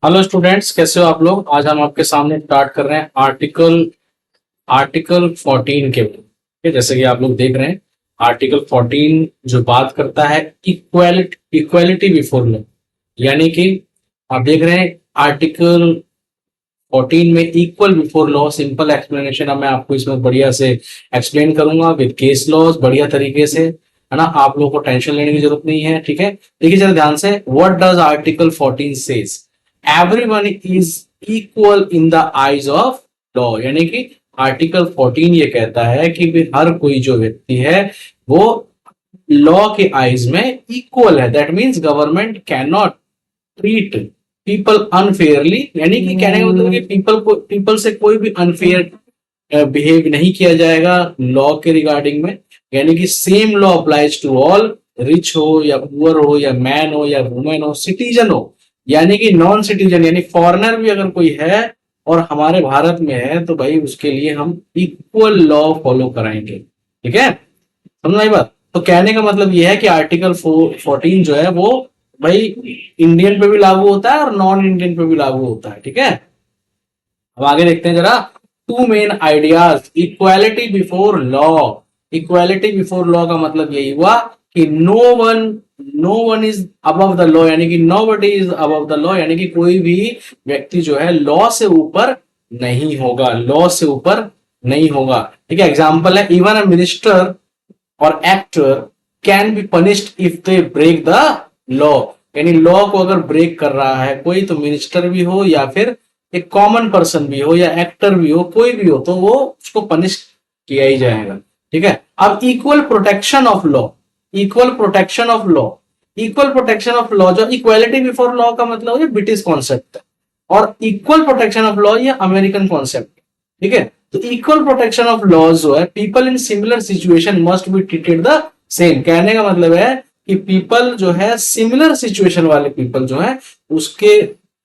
Hello students, कैसे हो आप लोग। आज हम आपके सामने स्टार्ट कर रहे हैं आर्टिकल आर्टिकल 14 के ऊपर। ठीक है, जैसे कि आप लोग देख रहे हैं आर्टिकल 14 जो बात करता है इक्वालिटी बिफोर लॉ, यानी कि आप देख रहे हैं आर्टिकल 14 में equal before law. Simple explanation है, मैं आपको इसमें बढ़िया से एक्सप्लेन करूंगा विद केस लॉज बढ़िया तरीके से, है ना। आप लोगों को टेंशन लेने की जरूरत नहीं है। ठीक है, देखिए जरा ध्यान से, what does article 14 says, everyone is equal in the eyes of law. यानी कि आर्टिकल 14 ये कहता है कि भी हर कोई जो व्यक्ति है वो लॉ के आईज में इक्वल है। That means government can not treat people unfairly, यानी कि कहने का मतलब कि पीपल से कोई भी अनफेयर बिहेव नहीं किया जाएगा लॉ के रिगार्डिंग में। यानी कि same law applies to all, rich हो या पुअर हो या मैन हो या वुमेन हो, सिटीजन हो यानी कि नॉन सिटीजन, यानी फॉरेनर भी अगर कोई है और हमारे भारत में है तो भाई उसके लिए हम इक्वल लॉ फॉलो कराएंगे। ठीक है, समझ आई बात। तो कहने का मतलब यह है कि आर्टिकल 14 जो है वो भाई इंडियन पे भी लागू होता है और नॉन इंडियन पे भी लागू होता है। ठीक है, अब आगे देखते हैं जरा। Two main ideas, equality before law. Equality before law का मतलब यही हुआ कि no one is above the law, यानी कि nobody is above the law, यानी कि कोई भी व्यक्ति जो है लॉ से ऊपर नहीं होगा, लॉ से ऊपर नहीं होगा। ठीक है, एग्जाम्पल है, इवन अ मिनिस्टर और actor can be punished if they break the law. यानी लॉ को अगर ब्रेक कर रहा है कोई, तो मिनिस्टर भी हो या फिर एक कॉमन पर्सन भी हो या एक्टर भी हो, कोई भी हो, तो वो उसको पनिश किया ही जाएगा। ठीक है, अब equal protection of law, equal protection of law, equal protection of law, जो इक्वालिटी बिफोर लॉ का मतलब ये ब्रिटिश कॉन्सेप्ट है और इक्वल प्रोटेक्शन ऑफ लॉ ये अमेरिकन कॉन्सेप्ट है। ठीक है, तो इक्वल प्रोटेक्शन ऑफ लॉज जो है, people in similar situation must be treated the same. कहने का मतलब है कि पीपल जो है सिमिलर सिचुएशन वाले पीपल जो है उसके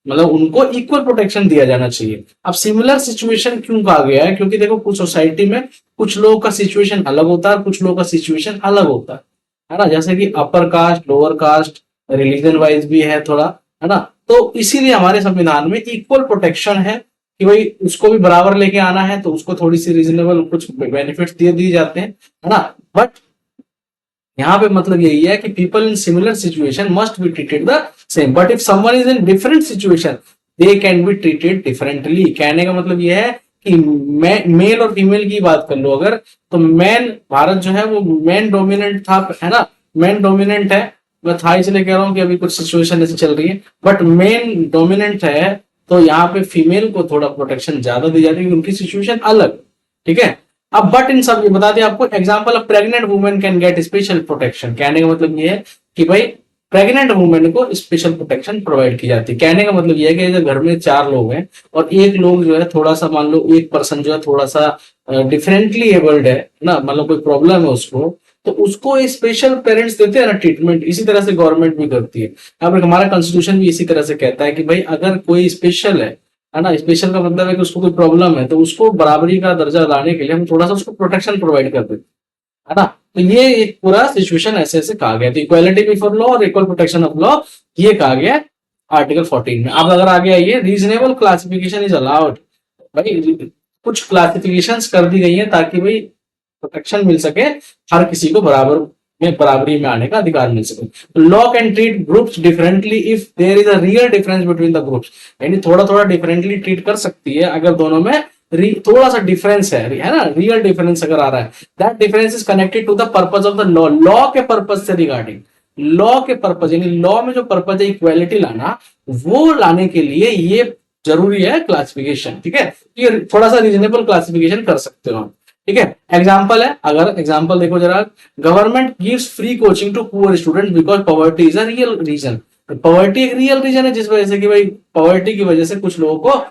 मतलब उनको इक्वल प्रोटेक्शन दिया जाना चाहिए। अब सिमिलर सिचुएशन क्यों कहा गया है, क्योंकि देखो कुछ सोसाइटी में कुछ लोगों का सिचुएशन अलग होता है, कुछ लोगों का सिचुएशन अलग होता है ना। जैसे कि upper caste, lower caste, religion wise भी है थोड़ा, है ना। तो इसीलिए हमारे संविधान में इक्वल प्रोटेक्शन है कि भाई उसको भी बराबर लेके आना है, तो उसको थोड़ी सी रीजनेबल कुछ बेनिफिट्स दिए जाते हैं, है ना। बट यहाँ पे मतलब यही है कि people in similar situation must be treated the same, but if someone is in different situation they can be treated differently. कहने का मतलब यह है कि मेल और फीमेल की बात कर लो अगर, तो मैन, भारत जो है वो मैन डोमिनेंट था, है ना, मैन डोमिनेंट है। मैं था इसलिए कह रहा हूँ कि अभी कुछ सिचुएशन ऐसी चल रही है, बट मेन डोमिनेंट है, तो यहाँ पे फीमेल को थोड़ा प्रोटेक्शन ज्यादा दी जाती है, उनकी सिचुएशन अलग। ठीक है, अब बट इन सब ये बता दें आपको, example of pregnant women can get special protection. कहने का मतलब ये है कि भाई प्रेग्नेंट वुमेन को स्पेशल प्रोटेक्शन प्रोवाइड की जाती है। कहने का मतलब ये है कि जब घर में 4 लोग हैं और एक लोग जो है थोड़ा सा, मान लो एक पर्सन जो है थोड़ा सा डिफरेंटली एबल्ड है ना, मतलब कोई प्रॉब्लम है उसको, तो उसको स्पेशल पेरेंट्स देते हैं ना ट्रीटमेंट। इसी तरह से गवर्नमेंट भी करती है। अब हमारा कॉन्स्टिट्यूशन भी इसी तरह से कहता है कि भाई अगर कोई स्पेशल है ना, स्पेशल का मतलब है कि उसको कोई प्रॉब्लम है, तो उसको बराबरी का दर्जा लाने के लिए हम थोड़ा सा उसको प्रोटेक्शन प्रोवाइड कर देते हैं, है ना। तो ये एक पूरा सिचुएशन ऐसे ऐसे कहा गया। तो इक्वालिटी बिफोर लॉ और इक्वल प्रोटेक्शन ऑफ लॉ ये कहा गया आर्टिकल 14 में। अब अगर आगे आइए, रीजनेबल क्लासिफिकेशन इज अलाउड। भाई कुछ क्लासिफिकेशंस कर दी गई है ताकि भाई प्रोटेक्शन मिल सके, हर किसी को बराबरी में आने का अधिकार मिल सके। Law can treat groups differently if there is a real difference between the groups, यानी थोड़ा थोड़ा डिफरेंटली ट्रीट कर सकती है अगर दोनों में थोड़ा सा डिफरेंस है ना, रियल डिफरेंस अगर आ रहा है। That difference is connected to the purpose of the law, law के पर्पज से रिगार्डिंग, लॉ के पर्पज, यानी लॉ में जो पर्पज है इक्वालिटी लाना, वो लाने के लिए ये जरूरी है क्लासिफिकेशन। ठीक है, ये थोड़ा सा रीजनेबल क्लासिफिकेशन कर सकते हो हम। ठीक है, एग्जाम्पल है, अगर एग्जाम्पल देखो जरा, government gives free coaching to poor student because poverty is a real reason. Poverty एक रियल रीजन है जिस वजह से कि भाई पॉवर्टी की वजह से कुछ लोगों को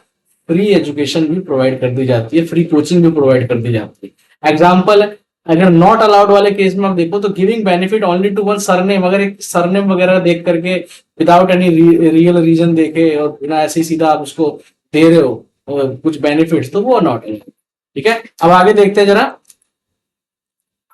फ्री एजुकेशन भी प्रोवाइड कर दी जाती है, फ्री कोचिंग भी प्रोवाइड कर दी जाती है। एग्जाम्पल है, अगर नॉट अलाउड वाले केस में आप देखो तो giving benefit only to one surname, अगर एक सरनेम वगैरह देख करके विदाउट एनी रियल रीजन देखे और बिना ऐसे सीधा आप उसको दे रहे हो कुछ बेनिफिट्स, तो वो नॉट। ठीक है, अब आगे देखते हैं जरा।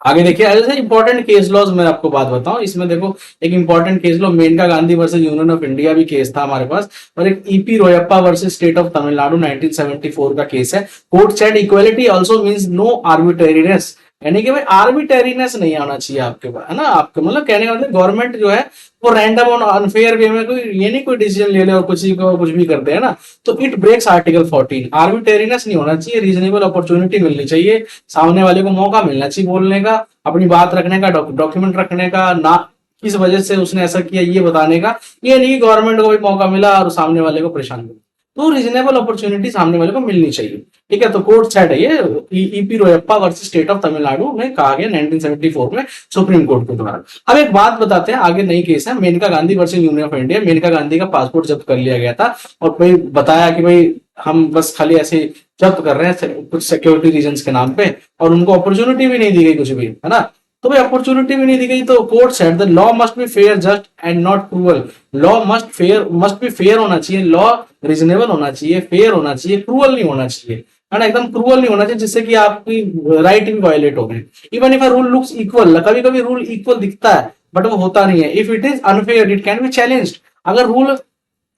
आगे देखिए, ऐसे इंपॉर्टेंट केस लॉज मैं आपको बात बताऊं, इसमें देखो एक important case law Maneka Gandhi versus Union of India भी केस था हमारे पास, और एक EP Royappa versus State of Tamil Nadu 1974 का केस है। Court said equality also means no arbitrariness, यानी कि भाई आर्बिट्रेरीनेस नहीं आना चाहिए आपके पास, है ना। आपके मतलब कहने का मतलब गवर्नमेंट जो है वो रैंडम और अनफेयर वे में कोई ये नहीं कोई डिसीजन ले ले और कुछ भी कर दे, है ना। तो इट ब्रेक्स आर्टिकल 14, आर्बिट्रेरीनेस नहीं होना चाहिए, रीजनेबल अपॉर्चुनिटी मिलनी चाहिए, सामने वाले को मौका मिलना चाहिए बोलने का, अपनी बात रखने का, डॉक्यूमेंट रखने का, ना किस वजह से उसने ऐसा किया ये बताने का। ये नहीं गवर्नमेंट को भी मौका मिला और सामने वाले को परेशान किया, तो रीजनेबल अपॉर्चुनिटी सामने वाले को मिलनी चाहिए, ठीक है। तो कोर्ट सेड है ये EP Royappa versus State of Tamil Nadu में कहा गया 1974 में सुप्रीम कोर्ट के द्वारा। अब एक बात बताते हैं, आगे नई केस है Maneka Gandhi versus Union of India. Maneka Gandhi का पासपोर्ट जब्त कर लिया गया था और भाई बताया कि भाई हम बस खाली ऐसे जब्त कर रहे हैं कुछ सिक्योरिटी रीजंस के नाम पे, और उनको अपॉर्चुनिटी भी नहीं दी गई कुछ भी, है ना। तो भाई अपॉर्चुनिटी भी नहीं दी गई, तो court said the law must be fair just and not cruel. Law must be fair होना चाहिए, लॉ रीजनेबल होना चाहिए, फेयर होना चाहिए, क्रूअल नहीं होना चाहिए, है ना, एकदम क्रूअल नहीं होना चाहिए जिससे कि आपकी राइट भी वायलेट हो गए। Even if a rule looks equal, कभी कभी रूल इक्वल दिखता है बट वो होता नहीं है। If it is unfair it can be challenged. अगर rule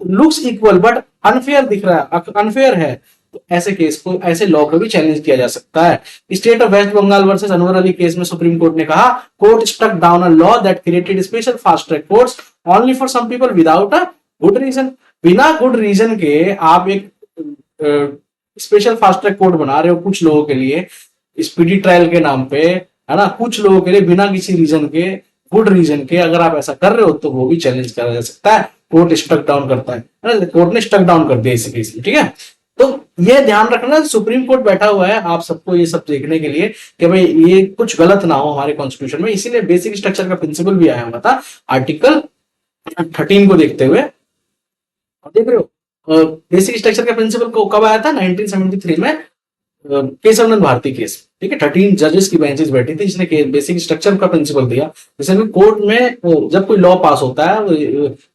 looks equal but unfair दिख रहा है, अनफेयर है, तो ऐसे केस को, ऐसे लॉ को भी चैलेंज किया जा सकता है। State of West Bengal versus Anwar Ali case में सुप्रीम कोर्ट ने कहा court struck down a law that created special fast track courts only for some people without a good reason. बिना गुड रीजन के आप एक स्पेशल फास्ट ट्रैक कोर्ट बना रहे हो कुछ लोगों के लिए स्पीडी ट्रायल के नाम पे, है ना, कुछ लोगों के लिए बिना किसी रीजन के, गुड रीजन के अगर आप ऐसा कर रहे हो तो वो भी चैलेंज करा जा सकता है। कोर्ट स्टक डाउन करता है, कोर्ट ने स्टक डाउन कर दिया इसी केस में, ठीक है। तो ये ध्यान रखना सुप्रीम कोर्ट बैठा हुआ है आप सबको ये सब देखने के लिए कि भाई ये कुछ गलत ना हो हमारे कॉन्स्टिट्यूशन में, इसीलिए बेसिक स्ट्रक्चर का प्रिंसिपल भी आया हुआ था आर्टिकल 13 को देखते हुए। देख रहे हो बेसिक स्ट्रक्चर का प्रिंसिपल को कब आया था 1973 में केशवनंद भारती केस, ठीक है। 13 जजेस की बेंचेस बैठी थी जिसने बेसिक स्ट्रक्चर का प्रिंसिपल दिया, जैसे कोर्ट में जब कोई लॉ पास होता है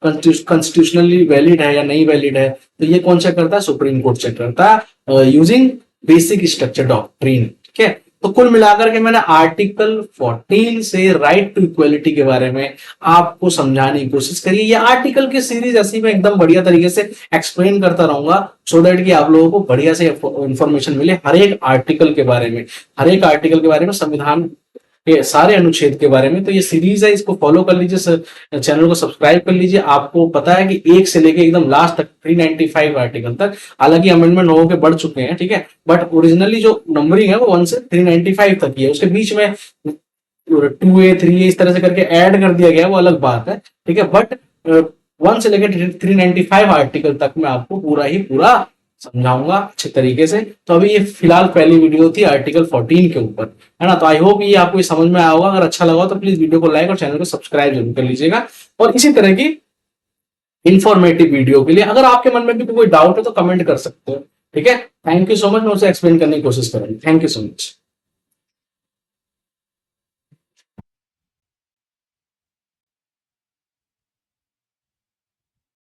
कॉन्स्टिट्यूशनली वैलिड है या नहीं वैलिड है, तो ये कौन चेक करता है, सुप्रीम कोर्ट चेक करता है यूजिंग बेसिक स्ट्रक्चर डॉक्ट्रिन, ठीक है। तो कुल मिलाकर के मैंने आर्टिकल 14 से राइट टू इक्वलिटी के बारे में आपको समझाने की कोशिश करी। ये आर्टिकल की सीरीज ऐसी मैं एकदम बढ़िया तरीके से एक्सप्लेन करता रहूंगा सो दैट कि आप लोगों को बढ़िया से इंफॉर्मेशन मिले हर एक आर्टिकल के बारे में, हर एक आर्टिकल के बारे में, संविधान के सारे अनुच्छेद के बारे में। तो ये सीरीज है, इसको फॉलो कर लीजिए, चैनल को सब्सक्राइब कर लीजिए। आपको पता है कि एक से लेके एकदम लास्ट तक 395 आर्टिकल तक, हालांकि अमेंडमेंट हो के बढ़ चुके हैं, ठीक है, बट ओरिजिनली जो नंबरिंग है वो 1 से 395 तक ही है। उसके बीच में 2A 3A इस तरह से करके ऐड कर दिया गया, वो अलग बात है, ठीक है। बट 1 से लेकर 395 आर्टिकल तक मैं आपको पूरा ही पूरा समझाऊंगा अच्छे तरीके से। तो अभी ये फिलहाल पहली वीडियो थी आर्टिकल 14 के ऊपर, है ना। तो आई होप ये आपको समझ में आया होगा। अगर अच्छा लगा तो प्लीज वीडियो को लाइक और चैनल को सब्सक्राइब जरूर कर लीजिएगा। और इसी तरह की इंफॉर्मेटिव वीडियो के लिए अगर आपके मन में भी कोई डाउट है तो कमेंट कर सकते हो, ठीक है। थैंक यू सो मच, मैं उसे एक्सप्लेन करने की कोशिश करूंगी। Thank you so much.